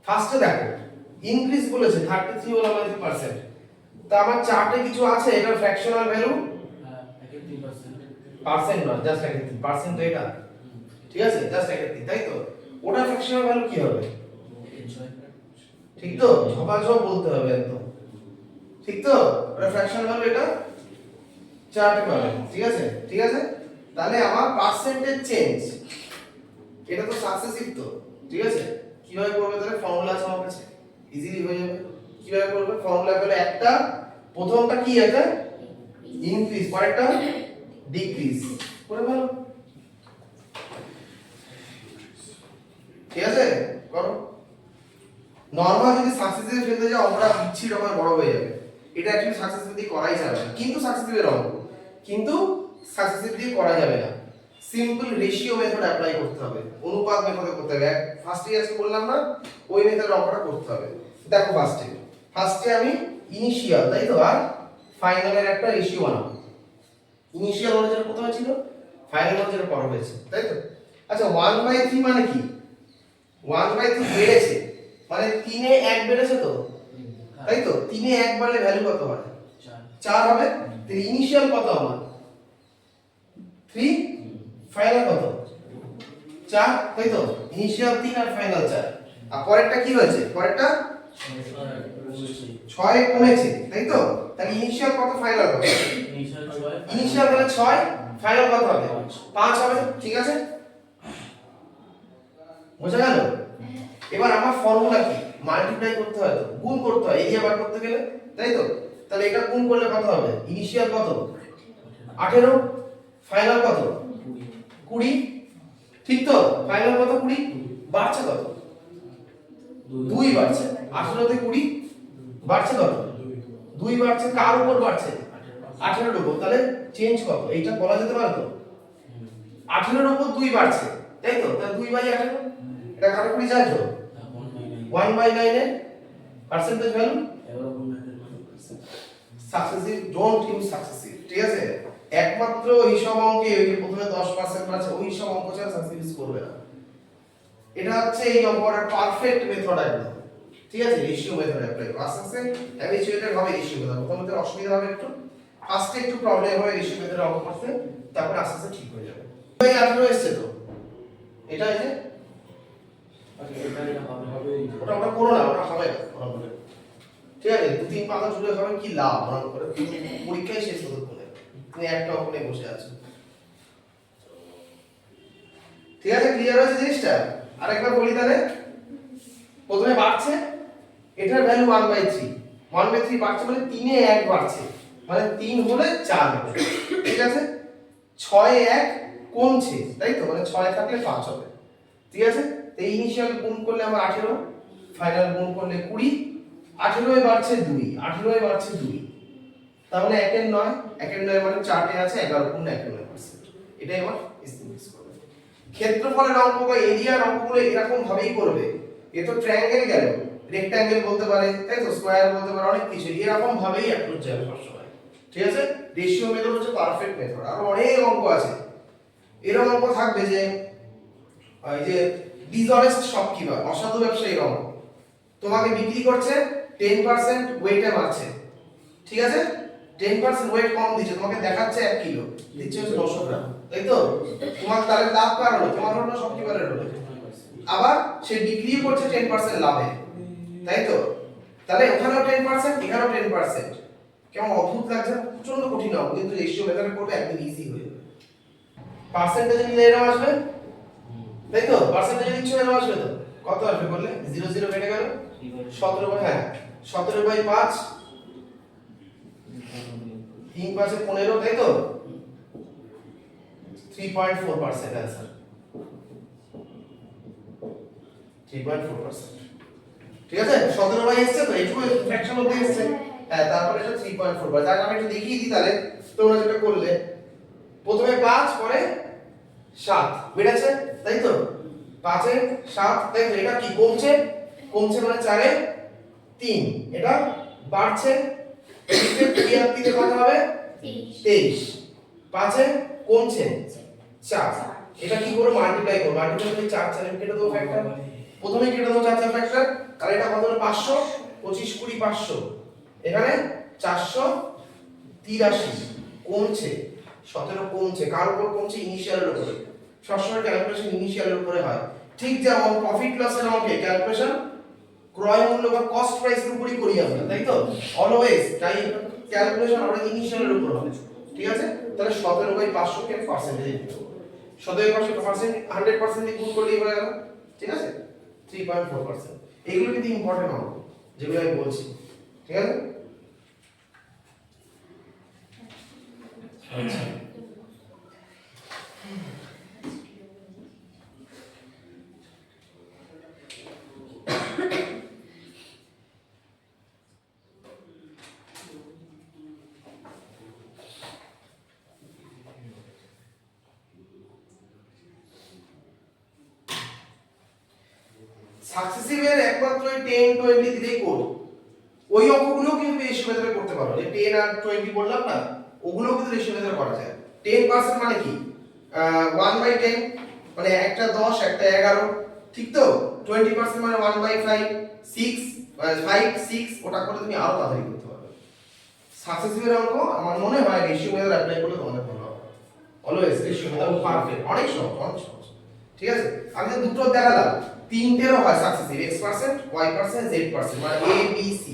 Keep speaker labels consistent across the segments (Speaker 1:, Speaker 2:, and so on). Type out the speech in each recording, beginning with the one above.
Speaker 1: ফার্স্টে দেখো ইনক্রিজ বলেছে 33 বলা মানে 3%। তো আমার চার্টে কিছু আছে এটা ফ্র্যাকশনাল ভ্যালু,
Speaker 2: হ্যাঁ 31%।
Speaker 1: পার্সেন্ট না, জাস্ট 31% তো এটা, ঠিক আছে, জাস্ট 31, তাই তো? ওটা ফ্র্যাকশনাল ভ্যালু কি হবে? ঠিক তো, ঝপাঝপ বলতে হবে একদম, ঠিক তো? ওটা ফ্র্যাকশনাল ভ্যালু, এটা চার্টে পাবে, ঠিক আছে? ঠিক আছে, তাহলে আমার পার্সেন্টেজ চেঞ্জ, এটা তো সাকসেসিভ তো, ঠিক আছে? কিভাবে করবে তাহলে? ফর্মুলা আছে আমার কাছে, ইজিলি হয়ে যাবে। কিভাবে করবে? ফর্মুলা হলো একটা, প্রথমটা কি আছে? ইনক্রিজ, পরেরটা ডিক্রিজ করে ভালো, ঠিক আছে? করো। নরমাল যদি সাকসেসিভ ফেলতে যাও আমরা বিচ্ছির রকম বড় হয়ে যাবে, এটা অ্যাকচুয়ালি সাকসেসিভ দিয়ে করাই যাবে না, কিন্তু সাকসেসিভের অঙ্ক, কিন্তু সাকসেসিভ দিয়ে করা যাবে না। সিম্পল রেশিও মেথড অ্যাপ্লাই করতে হবে, অনুপাত মেথডে করতে হবে। ফার্স্টে আজকে বললাম না, ওই মেথড অঙ্কটা করতে হবে। দেখো ফার্স্টে আমি ইনিশিয়াল, তাই তো, আর ফাইনালের একটা রেশিও বানাবো। ইনিশিয়াল মানে যেটা প্রথমে ছিল, ফাইনাল মানে যেটা পরে হয়েছে, তাই তো? আচ্ছা 1/3 মানে কি? 1/3 বেড়েছে মানে 3 এ 1 বেড়েছে তো, তাই তো? 3 এ 1 বাড়লে ভ্যালু কত হয়? 4 হবে। তো ইনিশিয়াল কত আমার? 3, ফাইনাল কত? 4, তাই তো? ইনিশিয়াল 3 আর ফাইনাল 4। আর পরেরটা কি হয়েছে? পরেরটা 6 কমেছে, তাই তো? তাহলে ইনিশিয়াল কত, ফাইনাল কত? ইনিশিয়াল হলে 6, ফাইনাল কত হবে? 5 হবে, ঠিক আছে? বোঝা গেল? এবার আমার ফর্মুলা কি? মাল্টিপ্লাই করতে হয় তো, গুণ করতে হয় এরিয়া বার করতে গেলে, তাই তো? তাহলে এটা গুণ করলে কত হবে? ইনিশিয়াল কত? 18, ফাইনাল কত? 20, ঠিক তো? ফাইনাল কত? 20, বাড়ছে কত? 2 বাড়ছে। 18 তে 20 বাড়ছে কত? 2 বাড়ছে। কার উপর বাড়ছে? 18 এর উপর। তাহলে চেঞ্জ কত? এইটা বলা যেতে পারে তো, 18 এর উপর 2 বাড়ছে, তাই তো? তাহলে 2/18, এটা কাটাকুটি যায় তো? 1/9 এর percentage value successive, don't use successive, ঠিক আছে? একমাত্র এই সব অঙ্কে ওই যে প্রথমে 10% আছে ওই সব অঙ্ক ছাড়া সাকসেসিভ করবে না। এটা হচ্ছে এই অঙ্কটা পারফেক্ট মেথড একদম, ঠিক আছে? রেশিও মেথড অ্যাপ্লাই করো, আস্তে আস্তে হ্যাবিচুয়েটেড হবে রেশিও মেথড। প্রথমে অসুবিধা হবে একটু, ফার্স্টে একটু প্রবলেম হবে রেশিও মেথড অঙ্ক করতে, তারপর আস্তে আস্তে ঠিক হয়ে যাবে। এই 18 এসেছে তো, এটা এই যে ওটা করো না, ওটা হবে না, ওটা হবে, ঠিক আছে? 2-3 পাতা জুড়ে হবে কি লাভ মনে করে, পরীক্ষায় শেষ হতে বলে তুমি একটা ওখানে বসে আছো, ঠিক আছে? ক্লিয়ার হয়েছে জিনিসটা? আরেকবার বলি তাহলে, প্রথমে বাড়ছে, এটার ভ্যালু 1/3, 1/3 বাড়ছে মানে 3 এ 1 বাড়ছে, মানে 3 হলে 4 হবে, ঠিক আছে? 6 এ 1 কমছে, তাই তো? মানে 6 থাকলে 5 হবে, ঠিক আছে? তো ইনিশিয়াল গুণ করলে আমার 18, ফাইনাল গুণ করলে 20, 18 এ বাড়ছে 2, 18 এ বাড়ছে 2, তাহলে 1 এর 9, 1 এর 9 মানে 4 এ আছে 11 গুণ 91%, এটাই আমার এস্টিমেট করবে। ক্ষেত্রফলের অঙ্ক বা এরিয়ার অঙ্কগুলো এরকম ভাবেই করবে। এ তো ট্রায়াঙ্গেল গেল, রেক্ট্যাঙ্গেল বলতে পারে, তাই তো? স্কয়ার বলতে পারে, অনেক কিছু এরকম ভাবেই অ্যাপ্রোচ যাবে সবসময়, ঠিক আছে? রেশিও মেথড হচ্ছে পারফেক্ট মেথড। আর অনেক অঙ্ক আছে, এরকম অঙ্ক থাকবে যে এই যে ডিসঅনেস্ট শপকিপার, অসাধু ব্যবসায়ীর অঙ্ক, তোমাকে বিক্রি করছে 10% ওয়েটে মারছে, ঠিক আছে? 10% ওয়েট কম দিচ্ছে, তোমাকে দেখাচ্ছে 1 কিলো, দিচ্ছে হচ্ছে 900 গ্রাম, তাই তো? তোমার তাহলে লাভ কার হলো? তোমার হলো না শপকিপারের হলো? আবার সে বিক্রি করছে 10% লাভে, তাই তো? তাহলে ওখানেও 10%, এখানেও 10%, কেমন অদ্ভুত লাগছে? প্রচন্ড কঠিন হবে, কিন্তু রেশিও মেথডে করবে একদম ইজি হয়ে যাবে। পার্সেন্টেজ নিলে এরকম আসবে, তাই তো? পার্সেন্টেজ নিচ্ছে এরকম আসবে তো, কত আসবে বললে? 0 0 কেটে গেল 17, হ্যাঁ 17/5, 3 5 15, তাই তো? 3.4% आंसर, 3.4%, ঠিক আছে? 17 এসেছে তো, এইটুকু ফ্র্যাকশন অবধি এসেছে, হ্যাঁ। তারপরে এটা 3.4, তাহলে আমি একটু দেখিয়ে দিই তাহলে তোমরা যেটা করলে, প্রথমে 5 পরে 7 বেড়েছে, তাই তো? 5 এ 7, তাই তো? এটা কি কমছে? কমছে মানে 4 এ 3, এটা বাড়ছে, এদিকে 3 আর 3 এ কত হবে? 23, 5 এ কমছে 4, এটা কি করে মাল্টিপ্লাই করব? মাল্টিপ্লাই করলে 4 4 কেটে দেবো ফ্যাক্টর, প্রথমে কেটে দেবো 4 4 ফ্যাক্টর, আর এটা কত হলো 500, 25 20 500, এখানে 483 কমছে, 17 কমছে। কার উপর কমছে? ইনিশিয়ালের উপরে। সবসময় ক্যালকুলেশন ইনিশিয়ালের উপরে হয়। ঠিক যেমন প্রফিট লসের অঙ্কে ক্যালকুলেশন ক্রয় মূল্য বা কস্ট প্রাইসের উপরই করি আমরা, তাই তো? অলওয়েজ তাই ক্যালকুলেশন আমরা ইনিশিয়ালের উপর হবে। ঠিক আছে? তাহলে 17/500 কে পার্সেন্টেজে দিতে হবে। 17% 100% দিয়ে গুণ করলেই হয়ে গেল। ঠিক আছে? 3.4%। এগুলো কিন্তু ইম্পর্টেন্ট অঙ্ক যেগুলো আমি বলছি। ঠিক আছে? আচ্ছা, সাকসেসিভের একমাত্র 10 20 দিলেই করো। ওই অঙ্কগুলো কিন্তু রেশিও মেথডে করতে পারো। যে 10 আর 20 বললাম না, ওগুলো কিন্তু রেশিও মেথডে করা যায়। 10% মানে কি? 1/10 মানে একটা 10 একটা 11, ঠিক তো? 20% মানে 1/5 6 5 6, ওটা করে তুমি আরো তাড়াতাড়ি করতে পারবে। সাকসেসিভের অঙ্ক আমার মনে হয় রেশিও মেথড অ্যাপ্লাই করলে তোমাদের ভালো হবে। অলওয়েজ রেশিও মেথড পারফেক্ট, অনেক সহজ, অনেক সহজ। ঠিক আছে? আমি তো দুটো দেখালাম, তিনটেরও হয় সাকসেসিভ, x%, y%, z%, মানে a b c।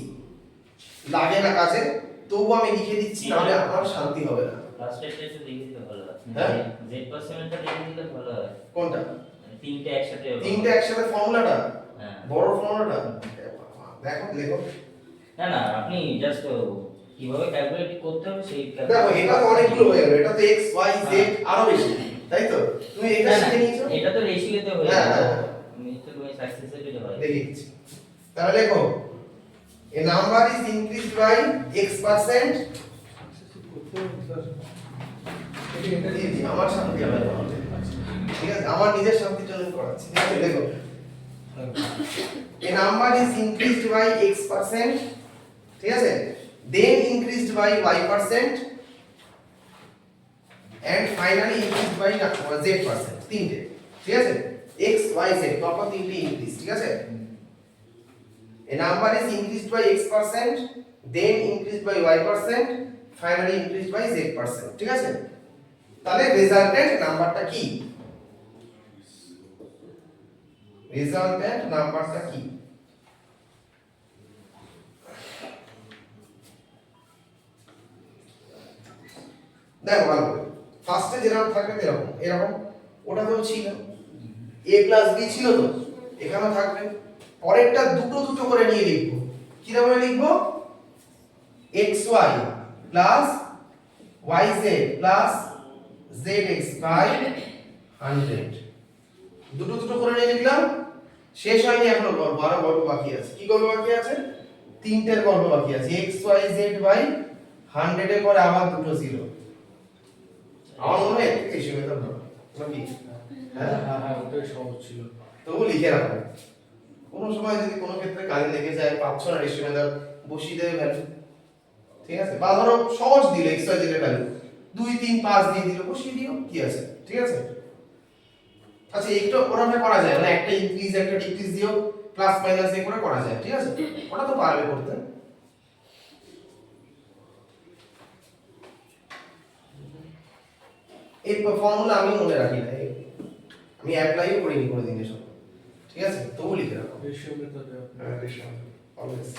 Speaker 1: লাগে না কাজে, তবু আমি লিখে দিচ্ছি, নাহলে আমার শান্তি হবে না।
Speaker 3: লাস্টেরটা একটু লিখে দিলে ভালো হয়।
Speaker 1: হ্যাঁ?
Speaker 3: z%টা লিখে দিলে ভালো হয়।
Speaker 1: কোনটা?
Speaker 3: মানে তিনটে একসাথে হবে।
Speaker 1: তিনটে একসাথে ফর্মুলাটা,
Speaker 3: হ্যাঁ।
Speaker 1: বড় ফর্মুলাটা দেখো, লেখো।
Speaker 3: না না, আপনি জাস্ট কিভাবে ক্যালকুলেট করতে হবে সেই
Speaker 1: দেখো এটা তো অনেকগুলো হয়ে গেল, এটা তো x y z আরো বেশি, তাই তো? তুমি এটা
Speaker 3: না, না,
Speaker 1: শিখে নিয়েছো।
Speaker 3: এটা তো রেশিওতে হয়ে
Speaker 1: হ্যাঁ,
Speaker 3: যাবে।
Speaker 1: হ্যাঁ।
Speaker 3: আমি তো তুমি সাকসেসিভলি হয়।
Speaker 1: দেখিয়েছি। তাহলে লেখো, a number is increased by x%। আমার শান্তি হবে না। ঠিক আছে, আমার নিজের শান্তির জন্য করাচ্ছি। ঠিক আছে, দেখো, a number is increased by x%, ঠিক আছে, then increased by y%, and finally increased by z%। তিনটে, ঠিক আছে, x y z পরপর তিনটে ইনক্রিজ। ঠিক আছে, a number is increased by x%, then increased by y%, finally increased by z%। ঠিক আছে, তাহলে রেজাল্টেন্ট নাম্বারটা কি? রেজাল্টেন্ট নাম্বারটা কি? দেখো ভালো করে, ফার্স্টে যেরকম থাকবে এরকম এরকম, ওটা তো ছিল a প্লাস b ছিল, তো এখানেও থাকবে। পরেরটা দুটো দুটো করে নিয়ে লিখবো। কিভাবে লিখবো? xy plus yz plus zx by 100, দুটো দুটো করে নিয়ে লিখলাম। শেষ হয়নি এখনো, গল্প আরো গল্প বাকি আছে। কি গল্প বাকি আছে? তিনটের গল্প বাকি আছে। xyz বাই 100 এর পরে আবার দুটো জিরো। আমার মনে হয় এই হিসেবে তো ভালো নাকি?
Speaker 2: হ্যাঁ হ্যাঁ হ্যাঁ, ওটাই সহজ ছিল।
Speaker 1: তবু লিখে রাখো, কোনো সময় যদি কোনো ক্ষেত্রে কাজে লেগে যায়, পাচ্ছ না রেশিও মেথড, বসিয়ে দেবে ভ্যালু। ঠিক আছে, বা ধরো সহজ দিলে xyz এর ভ্যালু 2 3 5 দিয়ে দিল, বসিয়ে দিও, কি আছে? ঠিক আছে। আচ্ছা, একটু ওরকম করা যায়, মানে একটা ইনক্রিজ একটা ডিক্রিজ দিও, প্লাস মাইনাস দিয়ে করে করা যায়। ঠিক আছে, ওটা তো পারবে করতে। এই ফর্মুলা আমি মনে রাখি না, আমি অ্যাপ্লাইও করিনি কোনোদিন এসব। ঠিক আছে, তবু লিখে রাখো।
Speaker 2: রেশিও মেথডে
Speaker 1: হ্যাঁ, রেশিও অলওয়েজ।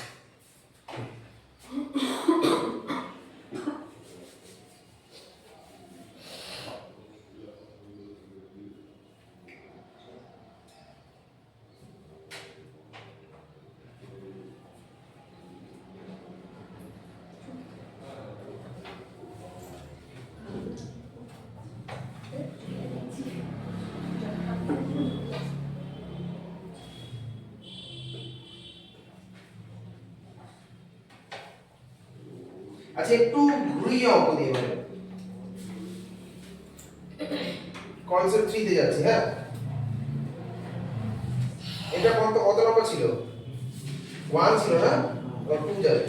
Speaker 1: আচ্ছা, একটু ঘুরিয়ে অঙ্ক দিয়ে বলে, কনসেপ্ট 3 তে যাচ্ছি। হ্যাঁ, এটা কত নম্বর ছিল? 1 ছিল না, আর 2 যাবে।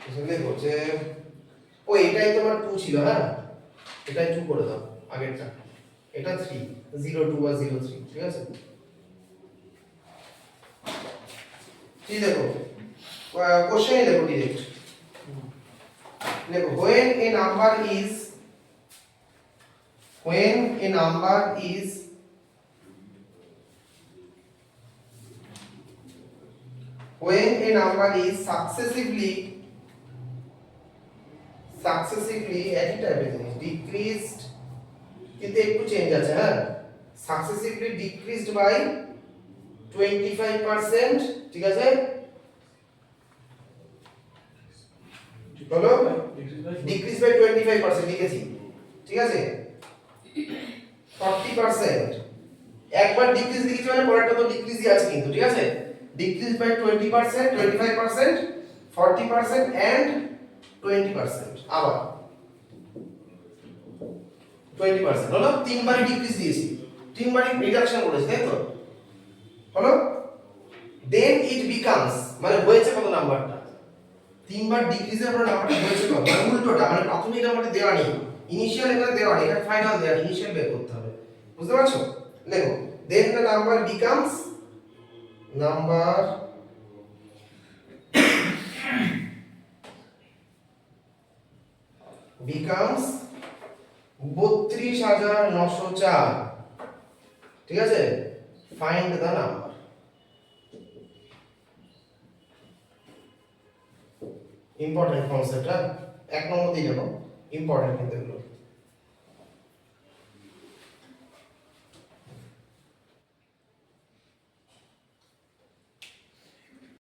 Speaker 1: এখানে হচ্ছে ও এটাই তোমার 2 ছিল, হ্যাঁ এটাই 2 করে দাও আগেরটা, এটা 3 02 বা 03, ঠিক আছে। কি দেখো কোশ্চেন দেখো ডিরেক্ট দেখো, when a number is successively একই টাইপের জিনিস, decreased কিন্তু একটু চেঞ্জ আছে, হ্যাঁ successively decreased by 25%, ঠিক আছে বলো, ডিক্রিজ বাই 25% লিখেছি, ঠিক আছে 40%, একবার ডিক্রিজ লিখেছি মানে পরেরটা তো ডিক্রিজই আছে কিন্তু, ঠিক আছে ডিক্রিজ বাই 20%, 25%, 40% এন্ড 20%, আবার 20% হলো, তিনবারই ডিক্রিজ দিয়েছি, তিনবারই রিডাকশন করেছি, তাই তো হলো। দেন ইট বিকামস মানে হয়েছে কত নাম্বারটা, তিনবার ডিক্রিজের পর নাম্বারটা হয়েছে কত, মানে উল্টোটা, মানে প্রাথমিক নাম্বারটা দেওয়া নেই, ইনিশিয়াল এখানে দেওয়া নেই, এটা ফাইনাল দেওয়া, ইনিশিয়াল বের করতে হবে, বুঝতে পারছো। দেখো দেন দ্য নাম্বার বিকামস 32,904, ঠিক আছে find the number. Important concept, হ্যাঁ এক নম্বর দিয়ে যাবো, ইম্পর্টেন্ট কিন্তু এগুলো।